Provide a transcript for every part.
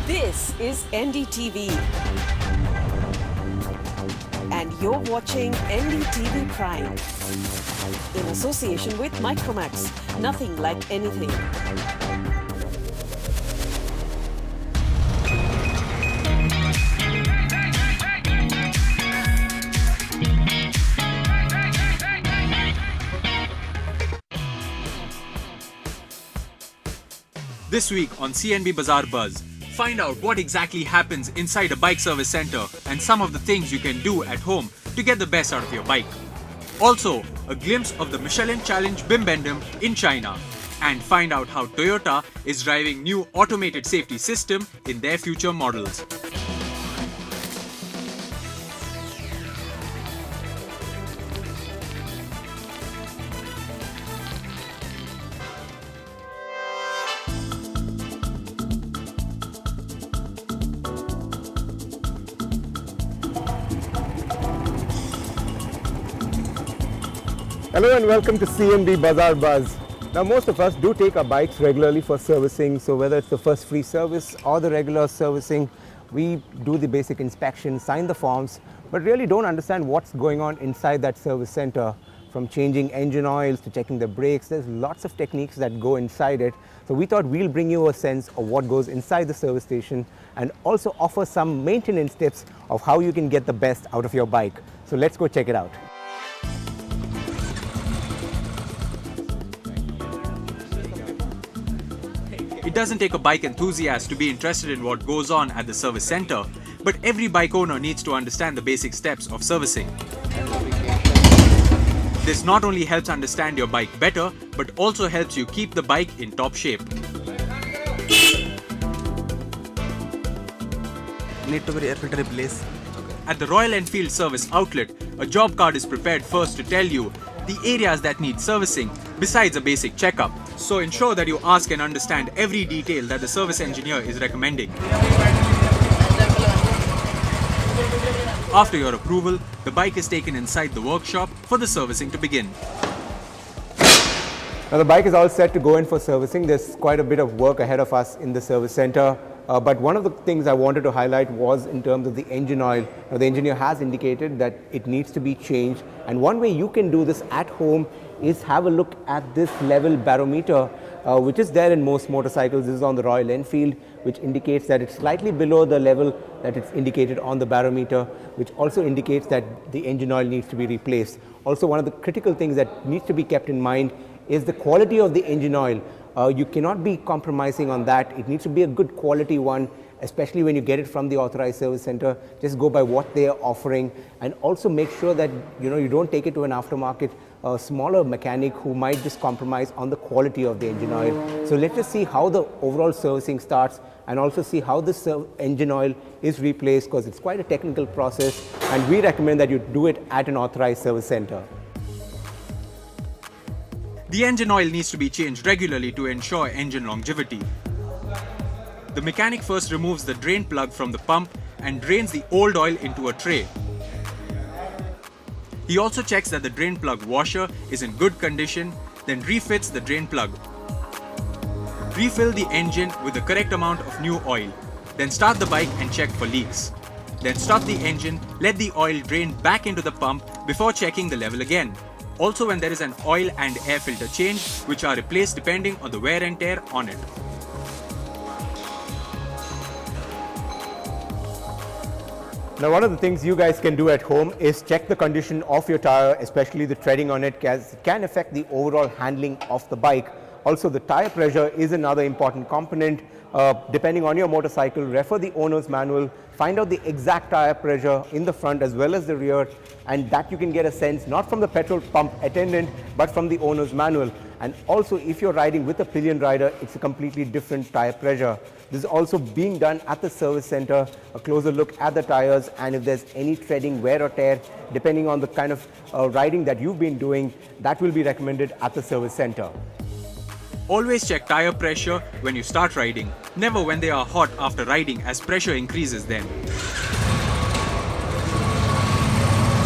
This is NDTV. And you're watching NDTV Prime. In association with Micromax. Nothing like anything. This week on CNB Bazaar Buzz, find out what exactly happens inside a bike service center and some of the things you can do at home to get the best out of your bike. Also, a glimpse of the Michelin Challenge Bimbendum in China, and find out how Toyota is driving new automated safety system in their future models. Hello and welcome to CNB Bazaar Buzz. Now most of us do take our bikes regularly for servicing, so whether it's the first free service or the regular servicing, we do the basic inspection, sign the forms, but really don't understand what's going on inside that service center. From changing engine oils to checking the brakes, there's lots of techniques that go inside it. So we thought we'll bring you a sense of what goes inside the service station and also offer some maintenance tips of how you can get the best out of your bike. So let's go check it out. It doesn't take a bike enthusiast to be interested in what goes on at the service center, but every bike owner needs to understand the basic steps of servicing. This not only helps understand your bike better, but also helps you keep the bike in top shape. Need to be air filter replaced. At the Royal Enfield service outlet, a job card is prepared first to tell you the areas that need servicing besides a basic checkup. So ensure that you ask and understand every detail that the service engineer is recommending. After your approval, the bike is taken inside the workshop for the servicing to begin. Now the bike is all set to go in for servicing. There's quite a bit of work ahead of us in the service center. But one of the things I wanted to highlight was in terms of the engine oil. Now the engineer has indicated that it needs to be changed, and one way you can do this at home is have a look at this level barometer, which is there in most motorcycles. This is on the Royal Enfield, which indicates that it's slightly below the level that it's indicated on the barometer, which also indicates that the engine oil needs to be replaced. Also, one of the critical things that needs to be kept in mind is the quality of the engine oil. You cannot be compromising on that. It needs to be a good quality one, especially when you get it from the authorized service center. Just go by what they are offering, and also make sure that you don't take it to an aftermarket smaller mechanic who might just compromise on the quality of the engine oil. So let's just see how the overall servicing starts, and also see how this engine oil is replaced, because it's quite a technical process, and we recommend that you do it at an authorized service center. The engine oil needs to be changed regularly to ensure engine longevity. The mechanic first removes the drain plug from the pump and drains the old oil into a tray. He also checks that the drain plug washer is in good condition, then refits the drain plug. Refill the engine with the correct amount of new oil. Then start the bike and check for leaks. Then stop the engine, let the oil drain back into the pump before checking the level again. Also, when there is an oil and air filter change, which are replaced depending on the wear and tear on it. Now one of the things you guys can do at home is check the condition of your tire, especially the treading on it, as it can affect the overall handling of the bike. Also, the tire pressure is another important component. Depending on your motorcycle, refer the owner's manual, find out the exact tire pressure in the front as well as the rear, and that you can get a sense not from the petrol pump attendant but from the owner's manual. And also, if you're riding with a pillion rider, it's a completely different tire pressure. This is also being done at the service center, a closer look at the tires, and if there's any treading wear or tear, depending on the kind of riding that you've been doing, that will be recommended at the service center. Always check tire pressure when you start riding, never when they are hot after riding, as pressure increases then.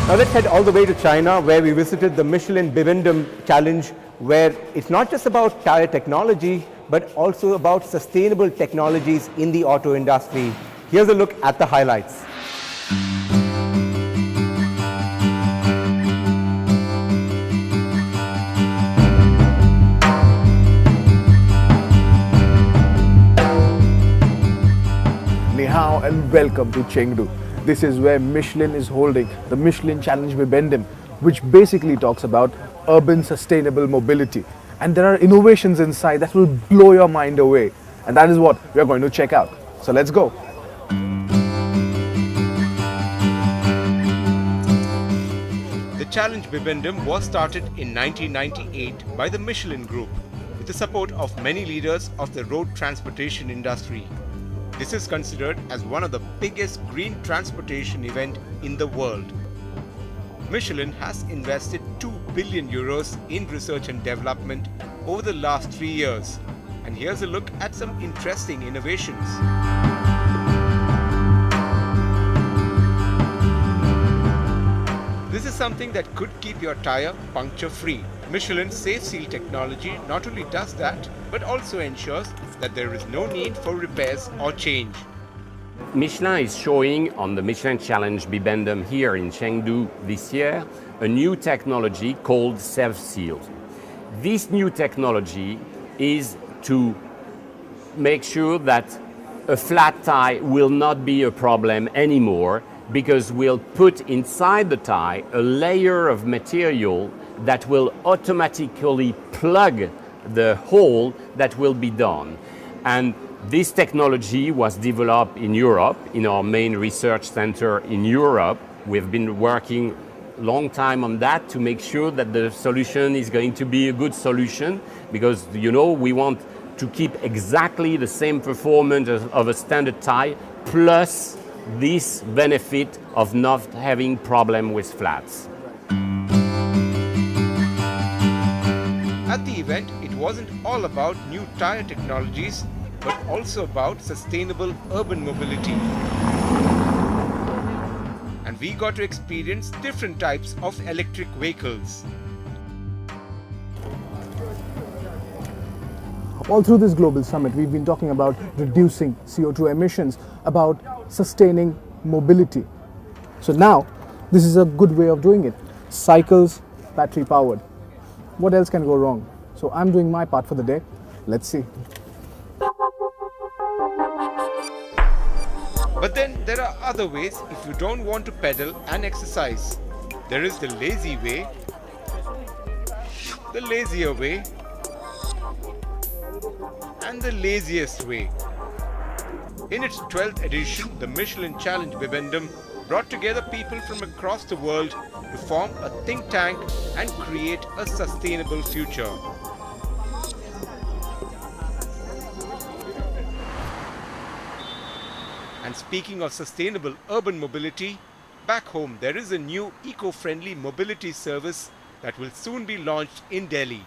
Now let's head all the way to China, where we visited the Michelin Bibendum Challenge, where it's not just about tire technology, but also about sustainable technologies in the auto industry. Here's a look at the highlights. Ni hao and welcome to Chengdu. This is where Michelin is holding the Michelin Challenge Bibendum, which basically talks about urban sustainable mobility. And there are innovations inside that will blow your mind away. And that is what we are going to check out. So let's go. The Challenge Bibendum was started in 1998 by the Michelin Group with the support of many leaders of the road transportation industry. This is considered as one of the biggest green transportation event in the world. Michelin has invested 2 billion euros in research and development over the last 3 years. And here's a look at some interesting innovations. This is something that could keep your tire puncture free. Michelin's Safe Seal technology not only does that, but also ensures that there is no need for repairs or change. Michelin is showing on the Michelin Challenge Bibendum here in Chengdu this year a new technology called Safe Seal. This new technology is to make sure that a flat tire will not be a problem anymore, because we'll put inside the tire a layer of material that will automatically plug the hole that will be done. And this technology was developed in Europe, in our main research center in Europe. We've been working a long time on that to make sure that the solution is going to be a good solution, because, you know, we want to keep exactly the same performance of a standard tire, plus this benefit of not having problem with flats. At the event, it wasn't all about new tire technologies, but also about sustainable urban mobility. And we got to experience different types of electric vehicles. All through this global summit, we've been talking about reducing CO2 emissions, about sustaining mobility. So now, this is a good way of doing it. Cycles, battery powered. What else can go wrong? So I'm doing my part for the day. Let's see. But then there are other ways if you don't want to pedal and exercise. There is the lazy way, the lazier way, and the laziest way. In its 12th edition, the Michelin Challenge Bibendum brought together people from across the world to form a think tank and create a sustainable future. And speaking of sustainable urban mobility, back home there is a new eco-friendly mobility service that will soon be launched in Delhi.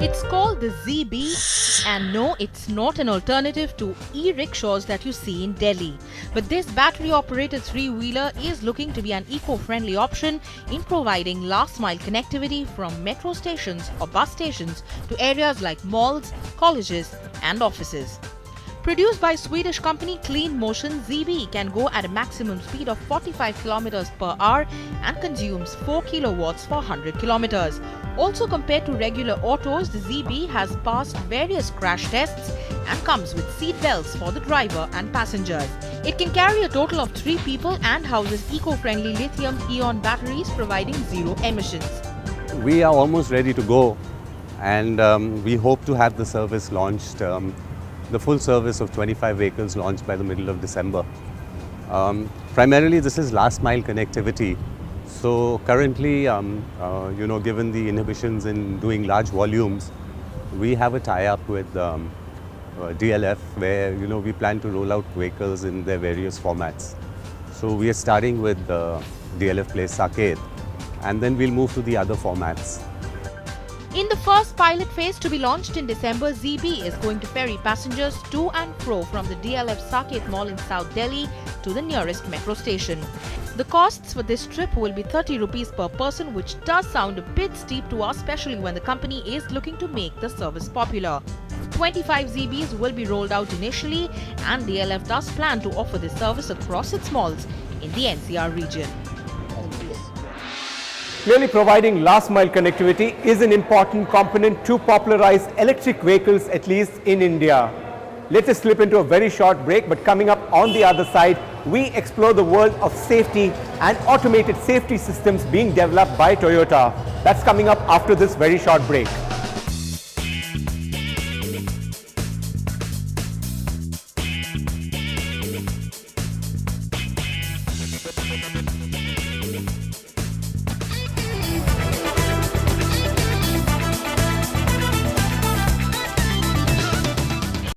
It's called the ZB, and no, it's not an alternative to e-rickshaws that you see in Delhi. But this battery-operated three-wheeler is looking to be an eco-friendly option in providing last-mile connectivity from metro stations or bus stations to areas like malls, colleges and offices. Produced by Swedish company Clean Motion, ZB can go at a maximum speed of 45 km per hour and consumes 4 kilowatts for 100 kilometers. Also, compared to regular autos, the ZB has passed various crash tests and comes with seat belts for the driver and passengers. It can carry a total of 3 people and houses eco-friendly lithium-ion batteries providing zero emissions. We are almost ready to go, and we hope to have the service launched, the full service of 25 vehicles launched by the middle of December. Primarily this is last mile connectivity. So currently, given the inhibitions in doing large volumes, we have a tie-up with DLF where, we plan to roll out vehicles in their various formats. So we are starting with DLF Place Saket, and then we'll move to the other formats. In the first pilot phase to be launched in December, ZB is going to ferry passengers to and fro from the DLF Saket Mall in South Delhi to the nearest metro station. The costs for this trip will be 30 rupees per person, which does sound a bit steep to us, especially when the company is looking to make the service popular. 25 ZBs will be rolled out initially, and DLF does plan to offer this service across its malls in the NCR region. Clearly, providing last mile connectivity is an important component to popularize electric vehicles, at least in India. Let's just slip into a very short break, but coming up on the other side, we explore the world of safety and automated safety systems being developed by Toyota. That's coming up after this very short break.